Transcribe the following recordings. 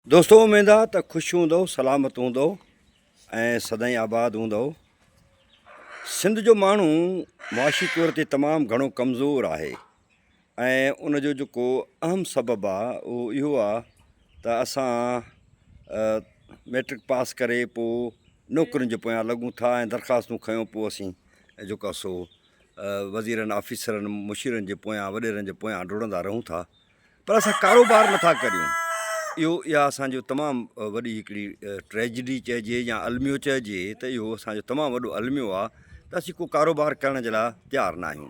दोस्तों उमेद आहे त ख़ुशि हूंदो, सलामत हूंदो ऐं सदाईं आबाद हूंदो। सिंध जो माण्हू मुआशी तौर ते तमामु घणो कमज़ोर आहे ऐं उनजो जेको अहम सबबु आहे उहो इहो आहे त असां मैट्रिक पास करे पोइ नौकरियुनि जे पोयां लॻूं था ऐं दरख़्वास्तूं खयूं पोइ असीं जेको आहे सो वज़ीरनि ऑफिसरनि मुशीरनि जे पोयां वॾेरनि जे पोयां डुड़ंदा रहूं था, पर असां कारोबार नथा करियूं। इहा असांजो तमामु वॾी हिकिड़ी ट्रेजिडी चइजे या अलमियो चइजे त इहो असांजो तमामु वॾो अलमियो आहे त असीं को कारोबार करण जे लाइ तयारु न आहियूं।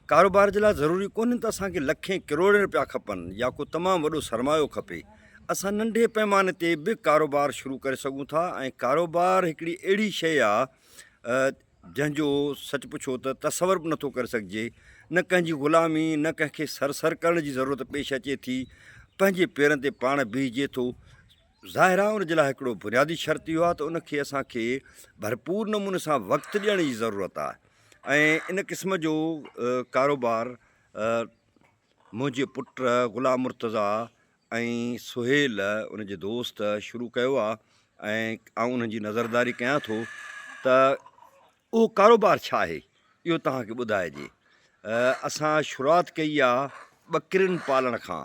कारोबार जे लाइ ज़रूरी कोन्हे त असांखे लखें किरोड़नि रुपया खपनि या को तमामु वॾो सरमायो खपे। असां नंढे पैमाने ते बि कारोबार शुरू करे सघूं था ऐं कारोबार हिकिड़ी अहिड़ी शइ आहे जंहिंजो सच पुछो त तसवर बि नथो करे सघिजे। न कंहिंजी ग़ुलामी, न कंहिंखे सर करण जी ज़रूरत पेश अचे थी, पंहिंजे पेरनि ते पाण बीहिजे थो। ज़ाहिर आहे उनजे लाइ हिकिड़ो बुनियादी शर्त इहो आहे त उनखे असांखे भरपूर नमूने सां वक़्तु ॾियण जी ज़रूरत आहे ऐं इन क़िस्म जो कारोबार मुंहिंजे पुट ग़ुलाम मुर्तज़ा ऐं सुहेल उनजे दोस्त शुरू कयो आहे ऐं आउं उन्हनि जी नज़रदारी कयां थो त उहो कारोबार छा आहे इहो तव्हांखे ॿुधाइजे। असां शुरूआति कई आहे ॿकरियुनि पालण खां।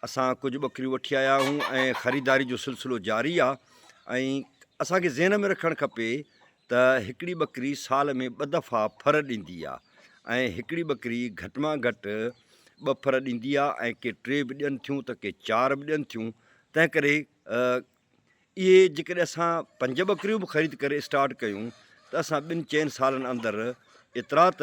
असां कुझु ॿकरियूं वठी आया आहियूं ऐं ख़रीदारी जो सिलसिलो जारी आहे ऐं असांखे ज़हन में रखणु खपे त हिकिड़ी ॿकरी साल में 2 दफ़ा फर ॾींदी आहे ऐं हिकिड़ी ॿकरी घटि में घटि 2 फर ॾींदी आहे ऐं के 3 बि ॾियनि थियूं त के 4 बि ॾियनि थियूं। तंहिं करे इहे जेकॾहिं असां 5 ॿकरियूं बि ख़रीद करे स्टार्ट कयूं त असां 2-4 सालनि अंदरि एतिरा त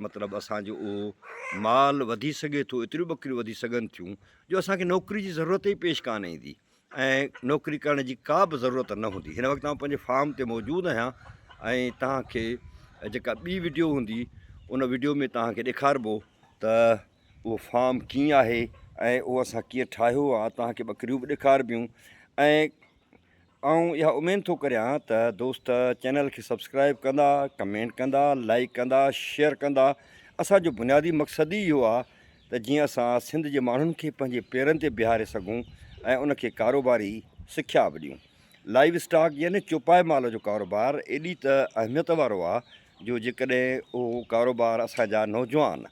मतिलबु असांजो उहो माल वधी सघे थो, एतिरियूं ॿकरियूं वधी सघनि थियूं जो असांखे नौकिरी जी ज़रूरत ई पेश कान ईंदी ऐं नौकिरी करण जी का बि ज़रूरत न हूंदी। हिन वक़्तु आउं पंहिंजे फार्म ते मौजूदु आहियां ऐं तव्हांखे जेका ॿी वीडियो हूंदी उन वीडियो में तव्हांखे ॾेखारिबो त उहो फार्म कीअं आहे ऐं उहो असां कीअं ठाहियो आहे, तव्हांखे ॿकरियूं बि ॾेखारबियूं। ऐं आउं इहा उमेद थो करियां त दोस्त चैनल खे सब्सक्राइब कंदा, कमेंट कंदा, लाइक कंदा, शेयर कंदा। असांजो बुनियादी मक़सदु ई इहो आहे त जीअं असां सिंध जे माण्हुनि खे पंहिंजे पेरनि ते बीहारे सघूं ऐं उनखे कारोबारी सिख्या बि ॾियूं। लाइव स्टॉक यानी चौपाए माल जो कारोबार एॾी त अहमियत वारो आहे जो जेकॾहिं उहो कारोबार असांजा नौजवान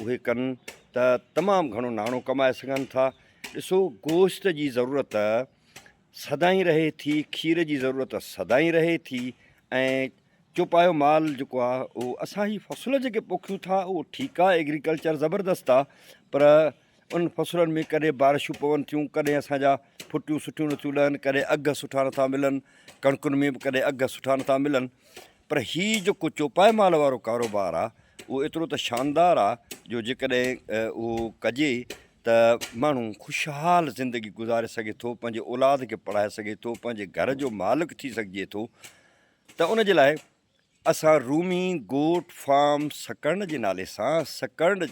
उहे कनि त तमामु घणो नाणो कमाए सघनि था। ॾिसो, गोश्त जी ज़रूरत सदाईं रहे थी, खीर जी ज़रूरत सदाईं रहे थी ऐं चौपायो माल जेको आहे उहो असां ही फ़सुल जेके पोखियूं था उहो ठीकु आहे, एग्रीकल्चर ज़बरदस्तु आहे, पर उन फ़सुलनि में कॾहिं बारिशूं पवनि थियूं, कॾहिं असांजा फुटियूं सुठियूं नथियूं लहनि, कॾहिं अघ सुठा नथा मिलनि, कणकुनि में बि कॾहिं अघ सुठा नथा मिलनि। पर हीउ जेको चौपाए माल वारो कारोबार आहे उहो एतिरो त शानदार आहे जो जेकॾहिं उहो कजे त माण्हू ख़ुशहाल ज़िंदगी गुज़ारे सघे थो, पंहिंजे औलाद खे पढ़ाए सघे थो, पंहिंजे घर जो मालिक थी सघिजे थो। त उनजे लाइ असां रूमी गोट फार्म सकर्ण जे नाले सां सकर्ण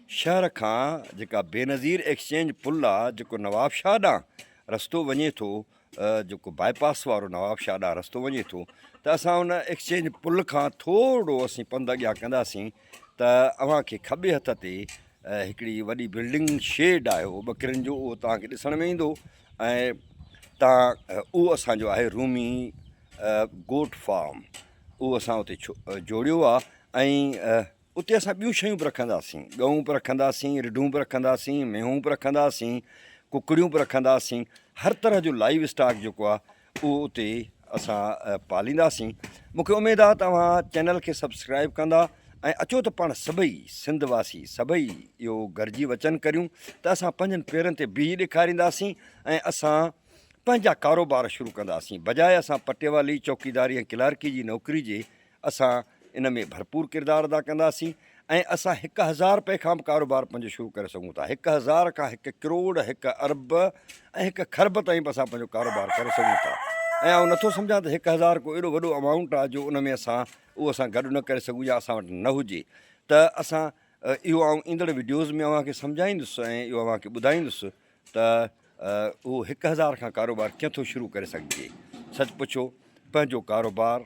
शहर खां जेका बेनज़ीर एक्सचेंज पुल आहे जेको नवाबशाह ॾांहुं रस्तो वञे थो, जेको बाईपास वारो नवाबशाह ॾांहुं रस्तो वञे थो, त असां उन एक्सचेंज पुल खां थोरो असीं पंधु अॻियां कंदासीं त अव्हांखे खॿे हथ ते हिकिड़ी वॾी बिल्डिंग शेड आहे उहो ॿकरियुनि जो, उहो तव्हांखे ॾिसण में ईंदो ऐं तव्हां उहो असांजो आहे रूमी गोट फार्म। उहो असां उते जोड़ियो आहे ऐं उते असां ॿियूं शयूं बि रखंदासीं, ॻऊं बि रखंदासीं, रिढूं बि रखंदासीं, मेहूं बि रखंदासीं, कुकड़ियूं बि रखंदासीं। हर तरह जो लाइव स्टॉक जेको आहे उहो उते असां पालींदासीं। मूंखे उमेदु आहे तव्हां चैनल खे सब्सक्राइब कंदा ऐं अचो त पाण सभई सिंधवासी सभई इहो गॾिजी वचन करियूं त असां पंहिंजनि पेरनि ते बीह ॾेखारींदासीं ऐं असां पंहिंजा कारोबार शुरू कंदासीं। बजाए असां पटेवाली, चौकीदारी ऐं क्लार्की जी नौकिरी जे असां इन में भरपूर किरदारु अदा कंदासीं ऐं असां 1000 रुपए खां बि कारोबार पंहिंजो शुरू करे सघूं था। 1000 खां 1 करोड़, 1 अरब ऐं 1 खरब ताईं बि असां पंहिंजो कारोबार करे सघूं था। ऐं आउं नथो सम्झां त 1000 को एॾो वॾो अमाउंट आहे जो उन में उहो असां गॾु न करे सघूं या असां वटि न हुजे। त असां इहो आउं ईंदड़ वीडियोज़ में अव्हांखे सम्झाईंदुसि ऐं इहो अव्हांखे ॿुधाईंदुसि त उहो 1000 खां कारोबार कीअं थो शुरू करे सघिजे। सच पुछो, पंहिंजो कारोबार,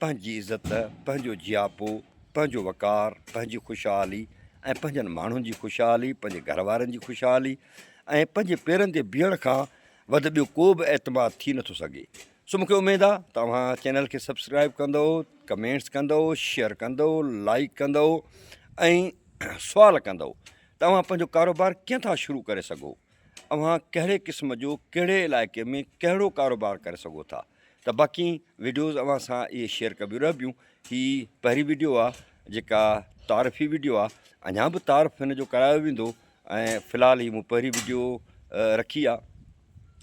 पंहिंजी इज़त, पंहिंजो जियापो, पंहिंजो वक़ार, पंहिंजी ख़ुशहाली ऐं पंहिंजनि माण्हुनि जी ख़ुशहाली, पंहिंजे घर वारनि जी ख़ुशहाली ऐं पंहिंजे पेरनि ते बीहण खां वधि ॿियो को बि एतमाद थी नथो सघे। सो मूंखे उमेदु आहे तव्हां चैनल खे सब्सक्राइब कंदो, कमेंट्स कंदो, शेयर कंदो, लाइक कंदो ऐं सुवाल कंदो तव्हां पंहिंजो कारोबार कीअं था शुरू करे सघो, तव्हां कहिड़े क़िस्म जो कहिड़े इलाइक़े में कहिड़ो कारोबार करे सघो था। त बाक़ी वीडियोज़ अव्हां सां इहे शेयर कबियूं रहबियूं। हीअ पहिरीं वीडियो आहे जेका तारीफ़ी वीडियो आहे, अञा बि तारीफ़ हिन जो करायो वेंदो ऐं फ़िलहालु ही मूं पहिरीं वीडियो रखी आहे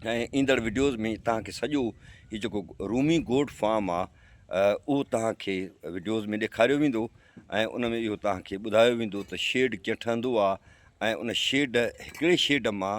ऐं ईंदड़ वीडियोज़ में तव्हांखे सॼो हीउ जेको रूमी गोट फार्म आहे उहो तव्हांखे वीडियोज़ में ॾेखारियो वेंदो ऐं उन में इहो तव्हांखे ॿुधायो वेंदो त शेड कीअं ठहंदो आहे ऐं उन शेड हिकिड़े शेड मां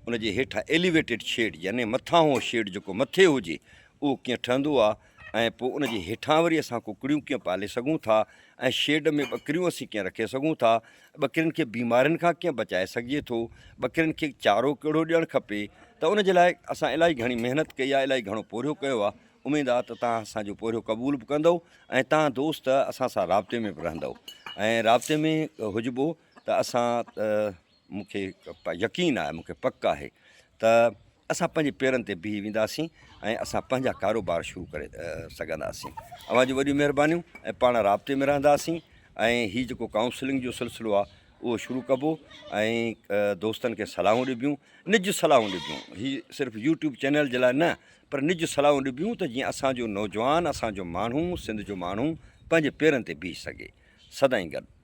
उन जे हेठां एलिवेटेड शेड यानी मथां उहो शेड जेको मथे हुजे उहो कीअं ठहंदो आहे ऐं पोइ उन जे हेठां वरी असां कुकड़ियूं कीअं पाले सघूं था ऐं शेड में ॿकरियूं असीं कीअं रखे सघूं था, ॿकरियुनि खे बीमारियुनि खां कीअं बचाए सघिजे थो, ॿकरियुनि खे चारो कहिड़ो ॾियणु खपे। त उन जे लाइ असां इलाही घणी महिनत कई आहे, इलाही घणो पोरियो कयो आहे। उमेदु आहे त तव्हां असांजो पोरियो क़बूल बि कंदव ऐं तव्हां दोस्त असां सां राब्ते में बि रहंदव ऐं राब्ते में हुजिबो त असां मूंखे यकीन आहे, मूंखे पक आहे त असां पंहिंजे पेरनि ते बीही वेंदासीं ऐं असां पंहिंजा कारोबार शुरू करे सघंदासीं। अव्हां जी वॾियूं महिरबानियूं ऐं पाण राब्ते में रहंदासीं ऐं हीउ जेको काउंसलिंग जो सिलसिलो आहे उहो शुरू कबो ऐं दोस्तनि खे सलाहूं ॾिबियूं, निज सलाहूं ॾिबियूं। हीउ सिर्फ़ु यूट्यूब चैनल जे लाइ न पर निज सलाहूं ॾिबियूं त जीअं असांजो नौजवान, असांजो माण्हू, सिंध जो माण्हू पंहिंजे पेरनि ते बीही सघे। सदाईं गॾु।